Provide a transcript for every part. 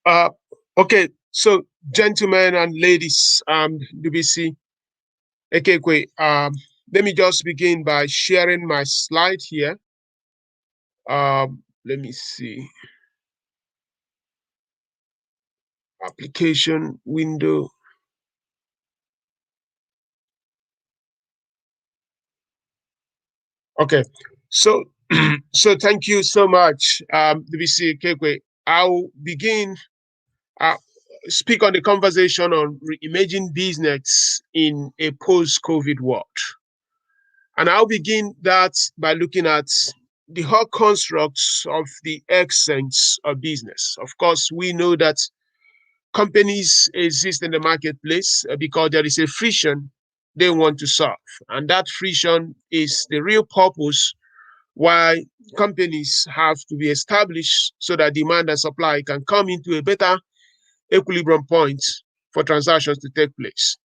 Uh, okay, so gentlemen and ladies, Ndubuisi Ekekwe, let me just begin by sharing my slide here. Let me see. Application window. Okay, so so thank you so much, Ndubuisi Ekekwe. I'll begin. Uh, Speak on the conversation on reimaging business in a post-COVID world. And I'll begin that by looking at the whole constructs of the essence of business. Of course, we know that companies exist in the marketplace because there is a friction they want to solve. And that friction is the real purpose why companies have to be established so that demand and supply can come into a better equilibrium point for transactions to take place.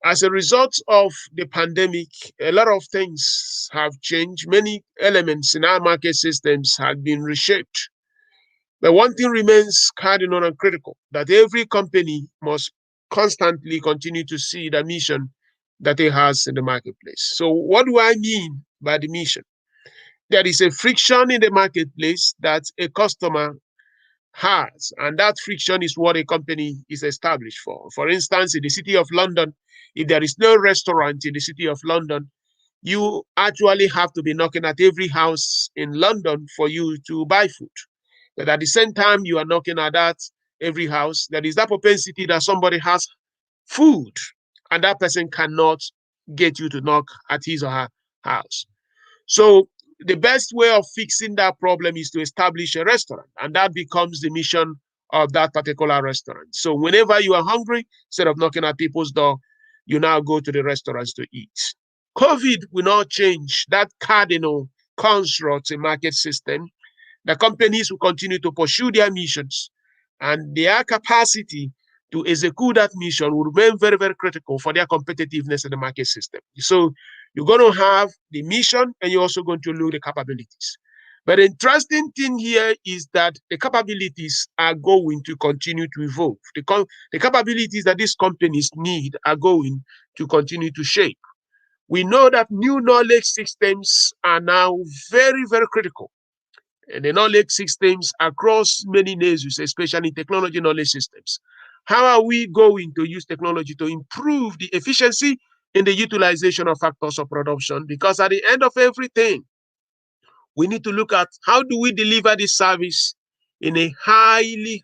As a result of the pandemic, a lot of things have changed. Many elements in our market systems have been reshaped. But one thing remains cardinal and critical, that every company must constantly continue to see the mission that it has in the marketplace. So, what do I mean by the mission? There is a friction in the marketplace that a customer has, and that friction is what a company is established for. For instance, in the city of London, if there is no restaurant in the city of London, you actually have to be knocking at every house in London for you to buy food. But at the same time, you are knocking at that every house. There is that propensity that somebody has food, and that person cannot get you to knock at his or her house. So the best way of fixing that problem is to establish a restaurant, and that becomes the mission of that particular restaurant. So whenever you are hungry, instead of knocking at people's door, you now go to the restaurants to eat. COVID will not change that cardinal construct in market system. The companies will continue to pursue their missions, and their capacity to execute that mission will remain very, very critical for their competitiveness in the market system. So you're going to have the mission, and you're also going to look the capabilities. But the interesting thing here is that the capabilities are going to continue to evolve. The capabilities that these companies need are going to continue to shape. We know that new knowledge systems are now very, very critical. And the knowledge systems across many nations, especially technology knowledge systems. How are we going to use technology to improve the efficiency in the utilization of factors of production? Because at the end of everything, we need to look at how do we deliver this service in a highly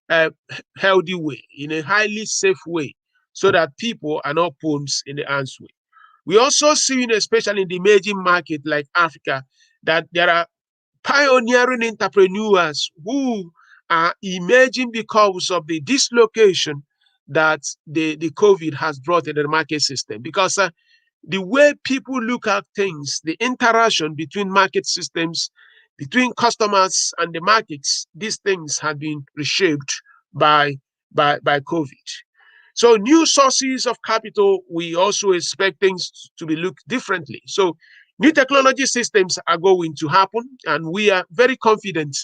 uh, healthy way, in a highly safe way, so that people are not pawns in the hands way. We also see, especially in the emerging market like Africa, that there are pioneering entrepreneurs who are emerging because of the dislocation that the COVID has brought in the market system. Because the way people look at things, the interaction between market systems, between customers and the markets, these things have been reshaped by, by COVID. So new sources of capital, we also expect things to be looked differently. So new technology systems are going to happen, and we are very confident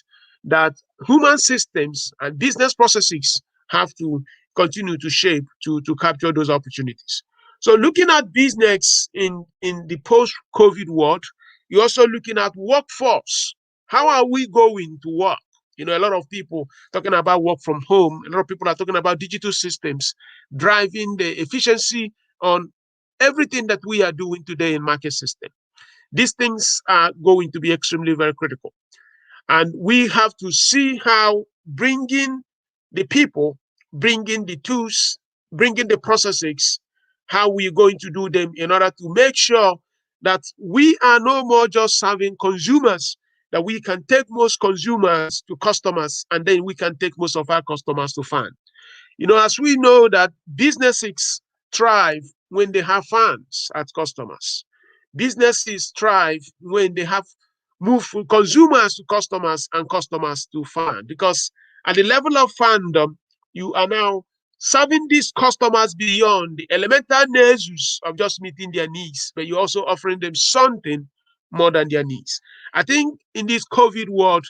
that human systems and business processes have to continue to shape to capture those opportunities. So looking at business in the post-COVID world, you're also looking at workforce. How are we going to work? A lot of people talking about work from home. A lot of people are talking about digital systems driving the efficiency on everything that we are doing today in market system. These things are going to be extremely very critical. And we have to see how bringing the people, bringing the tools, bringing the processes, how we're going to do them in order to make sure that we are no more just serving consumers, that we can take most consumers to customers, and then we can take most of our customers to fans. As we know that businesses thrive when they have fans as customers. Businesses thrive when they have moved from consumers to customers and customers to fans. Because at the level of fandom, you are now serving these customers beyond the elemental needs of just meeting their needs, but you're also offering them something more than their needs. I think in this COVID world,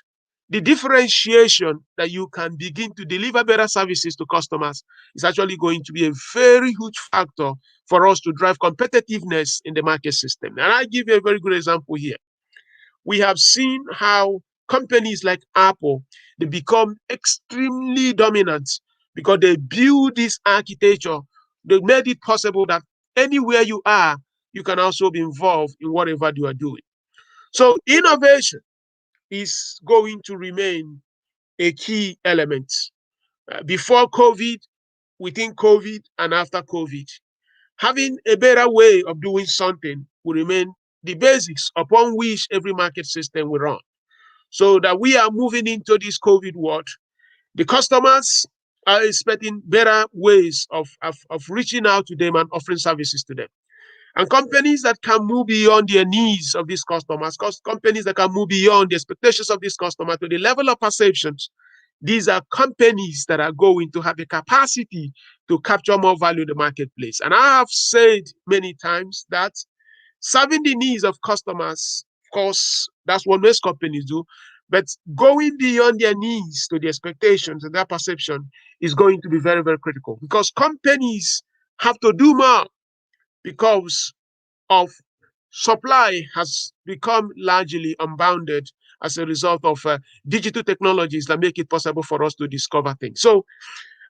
the differentiation that you can begin to deliver better services to customers is actually going to be a very huge factor for us to drive competitiveness in the market system. And I give you a very good example here. We have seen how companies like Apple, they become extremely dominant because they build this architecture. They made it possible that anywhere you are, you can also be involved in whatever you are doing. So innovation is going to remain a key element. Before COVID, within COVID, and after COVID, having a better way of doing something will remain the basics upon which every market system will run. So that we are moving into this COVID world, the customers are expecting better ways of reaching out to them and offering services to them. And companies that can move beyond their needs of these customers, companies that can move beyond the expectations of this customer to the level of perceptions, these are companies that are going to have the capacity to capture more value in the marketplace. And I have said many times that serving the needs of customers, of course, that's what most companies do, but going beyond their needs to the expectations and their perception is going to be very, very critical because companies have to do more because of supply has become largely unbounded as a result of digital technologies that make it possible for us to discover things. So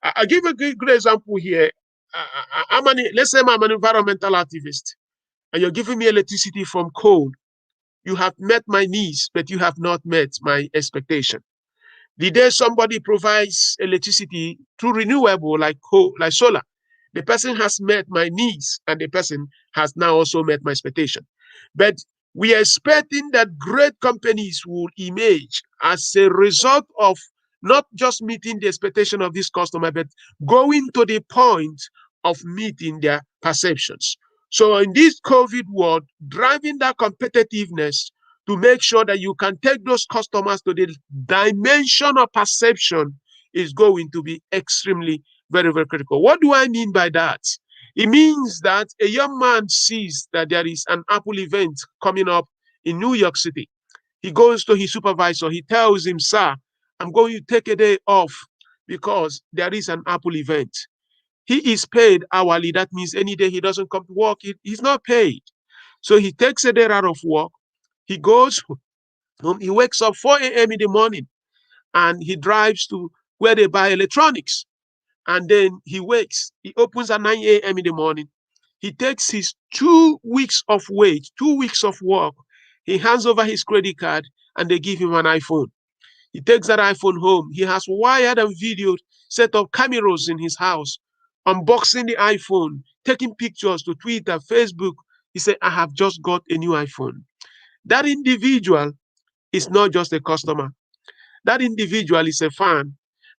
I'll give a good example here. Let's say I'm an environmental activist and you're giving me electricity from coal. You have met my needs, but you have not met my expectation. The day somebody provides electricity through renewable like coal, like solar, the person has met my needs and the person has now also met my expectation. But we are expecting that great companies will emerge as a result of not just meeting the expectation of this customer, but going to the point of meeting their perceptions. So in this COVID world, driving that competitiveness to make sure that you can take those customers to the dimension of perception is going to be extremely very, very critical. What do I mean by that? It means that a young man sees that there is an Apple event coming up in New York City. He goes to his supervisor. He tells him, sir, I'm going to take a day off because there is an Apple event. He is paid hourly. That means any day he doesn't come to work, he's not paid. So he takes a day out of work. He goes home. He wakes up 4 a.m. in the morning and he drives to where they buy electronics. And then he wakes. He opens at 9 a.m. in the morning. He takes his 2 weeks of wage, 2 weeks of work. He hands over his credit card and they give him an iPhone. He takes that iPhone home. He has wired and videoed, set up cameras in his house, unboxing the iPhone, taking pictures to Twitter, Facebook. He said, I have just got a new iPhone. That individual is not just a customer. That individual is a fan.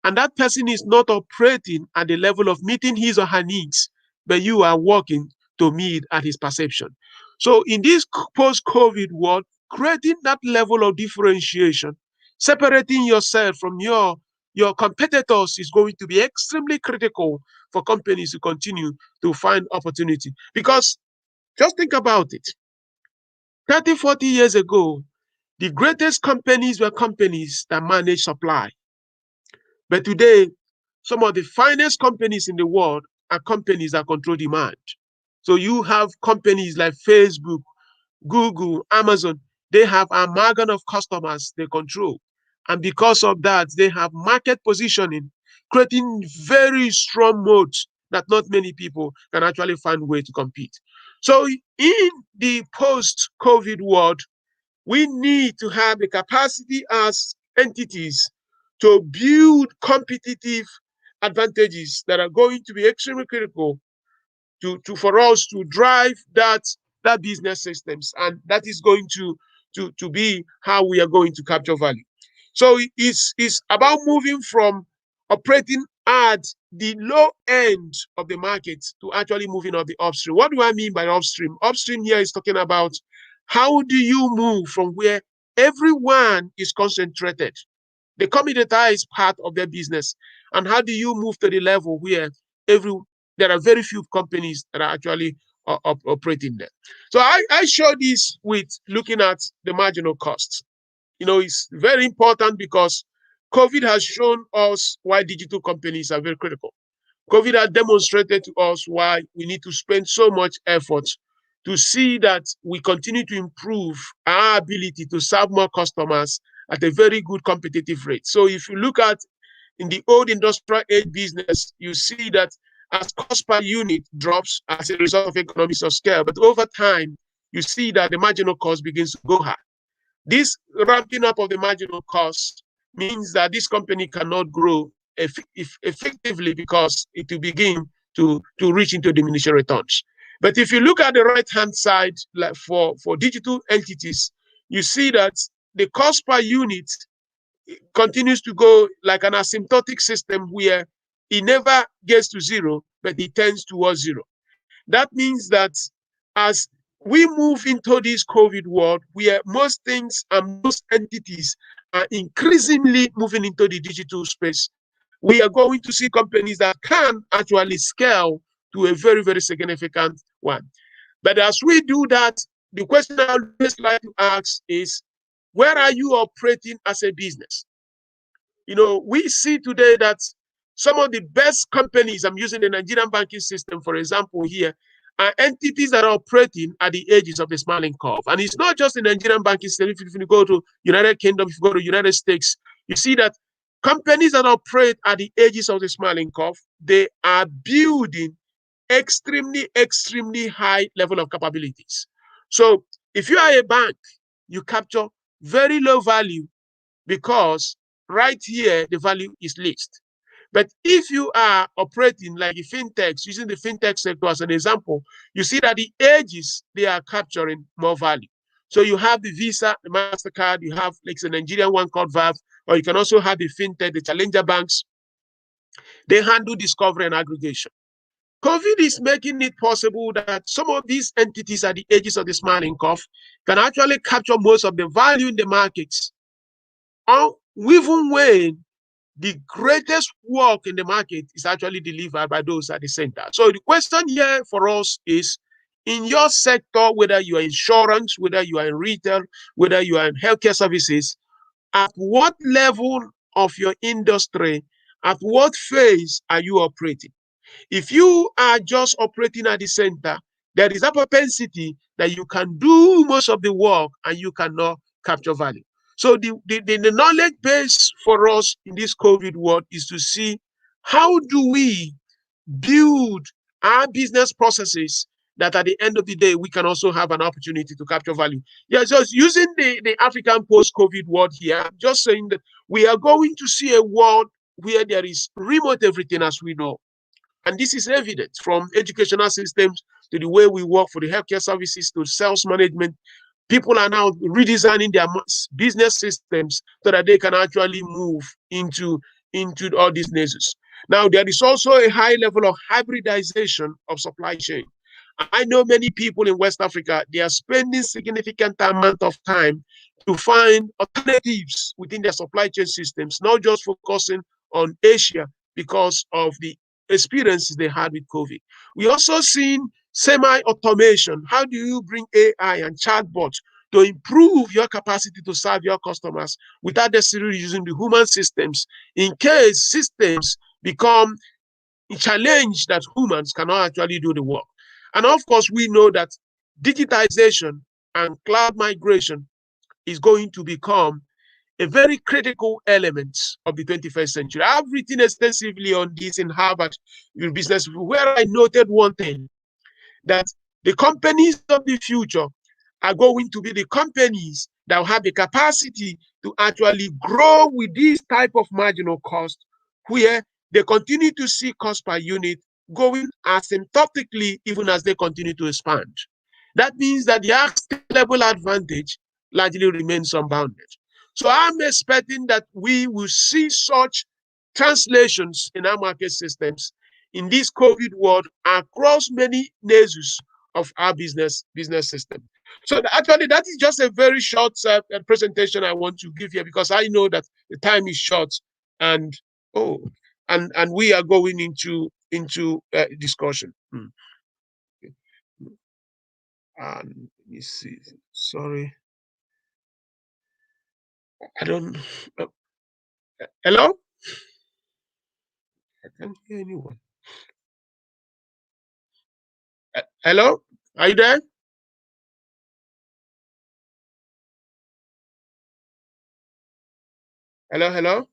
And that person is not operating at the level of meeting his or her needs, but you are working to meet at his perception. So in this post-COVID world, creating that level of differentiation, separating yourself from your competitors is going to be extremely critical for companies to continue to find opportunity. Because just think about it. 30, 40 years ago, the greatest companies were companies that manage supply. But today, some of the finest companies in the world are companies that control demand. So you have companies like Facebook, Google, Amazon, they have a amalgam of customers they control. And because of that, they have market positioning, creating very strong moats that not many people can actually find a way to compete. So in the post-COVID world, we need to have the capacity as entities to build competitive advantages that are going to be extremely critical for us to drive that business systems, and that is going to be how we are going to capture value. So it's about moving from operating at the low end of the market to actually moving on the upstream. What do I mean by upstream? Upstream here is talking about how do you move from where everyone is concentrated, the commoditized part of their business, and how do you move to the level where every there are very few companies that are actually operating there. So I show this with looking at the marginal costs. It's very important because COVID has shown us why digital companies are very critical. COVID has demonstrated to us why we need to spend so much effort to see that we continue to improve our ability to serve more customers at a very good competitive rate. So if you look at in the old industrial age business, you see that as cost per unit drops as a result of economies of scale, but over time, you see that the marginal cost begins to go high. This ramping up of the marginal cost means that this company cannot grow effectively because it will begin to reach into diminishing returns. But if you look at the right-hand side, like for digital entities, you see that the cost per unit continues to go like an asymptotic system where it never gets to zero, but it tends towards zero. That means that as we move into this COVID world, where most things and most entities are increasingly moving into the digital space, we are going to see companies that can actually scale to a very, very significant one. But as we do that, the question I always like to ask is, where are you operating as a business? We see today that some of the best companies, I'm using the Nigerian banking system, for example, here, are entities that are operating at the edges of the smiling curve. And it's not just the Nigerian banking system. If you go to United Kingdom, if you go to United States, you see that companies that operate at the edges of the smiling curve, they are building extremely, extremely high level of capabilities. So if you are a bank, you capture very low value because right here, the value is least. But if you are operating like the fintechs, using the fintech sector as an example, you see that the edges, they are capturing more value. So you have the Visa, the MasterCard, you have like the Nigerian one called Valve, or you can also have the fintech, the challenger banks. They handle discovery and aggregation. COVID is making it possible that some of these entities at the edges of the smiling curve can actually capture most of the value in the markets, even when the greatest work in the market is actually delivered by those at the center. So the question here for us is, in your sector, whether you are insurance, whether you are in retail, whether you are in healthcare services, at what level of your industry, at what phase are you operating? If you are just operating at the center, there is a propensity that you can do most of the work and you cannot capture value. So the knowledge base for us in this COVID world is to see how do we build our business processes that at the end of the day, we can also have an opportunity to capture value. Yeah, just using the African post-COVID world here, I'm just saying that we are going to see a world where there is remote everything as we know. And this is evident from educational systems to the way we work for the healthcare services to sales management. People are now redesigning their business systems so that they can actually move into all these niches. Now, there is also a high level of hybridization of supply chain. I know many people in West Africa, they are spending significant amount of time to find alternatives within their supply chain systems, not just focusing on Asia because of the experiences they had with COVID. We also seen semi-automation. How do you bring AI and chatbots to improve your capacity to serve your customers without necessarily using the human systems in case systems become a challenge that humans cannot actually do the work? And of course, we know that digitization and cloud migration is going to become a very critical element of the 21st century. I've written extensively on this in Harvard Business Review, where I noted one thing, that the companies of the future are going to be the companies that will have the capacity to actually grow with this type of marginal cost, where they continue to see cost per unit going asymptotically even as they continue to expand. That means that the scalable advantage largely remains unbounded. So I'm expecting that we will see such translations in our market systems in this COVID world across many niches of our business system. So actually, that is just a very short presentation I want to give here, because I know that the time is short, and and we are going into discussion. Let me see. Sorry. I don't. Uh, Hello? I can't hear anyone. Hello? Are you there? Hello? Hello?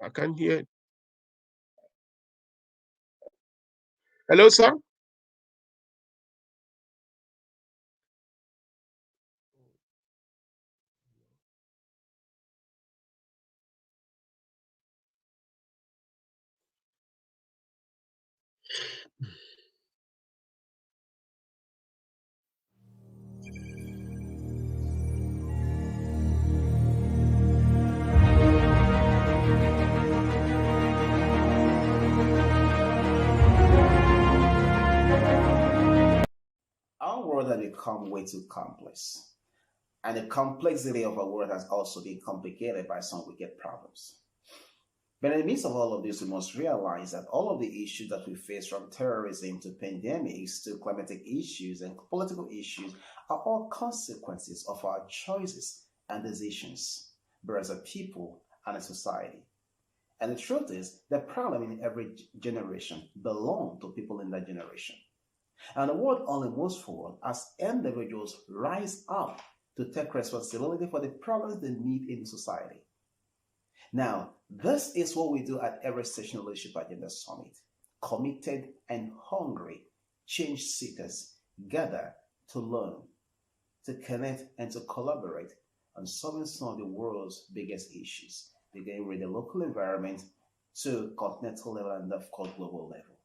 I can't hear. Hello, sir? Our world has become way too complex, and the complexity of our world has also been complicated by some wicked problems. But in the midst of all of this, we must realize that all of the issues that we face, from terrorism to pandemics to climatic issues and political issues, are all consequences of our choices and decisions, both as a people and a society. And the truth is, the problem in every generation belongs to people in that generation. And the world only moves forward as individuals rise up to take responsibility for the problems they meet in society. Now, this is what we do at every Session Leadership Agenda Summit. Committed and hungry change seekers gather to learn, to connect, and to collaborate on solving some of the world's biggest issues, beginning with the local environment to continental level and, of course, global level.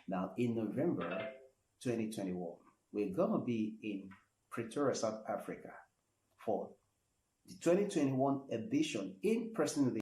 Now, in November 2021, we're going to be in Pretoria, South Africa for the 2021 edition in person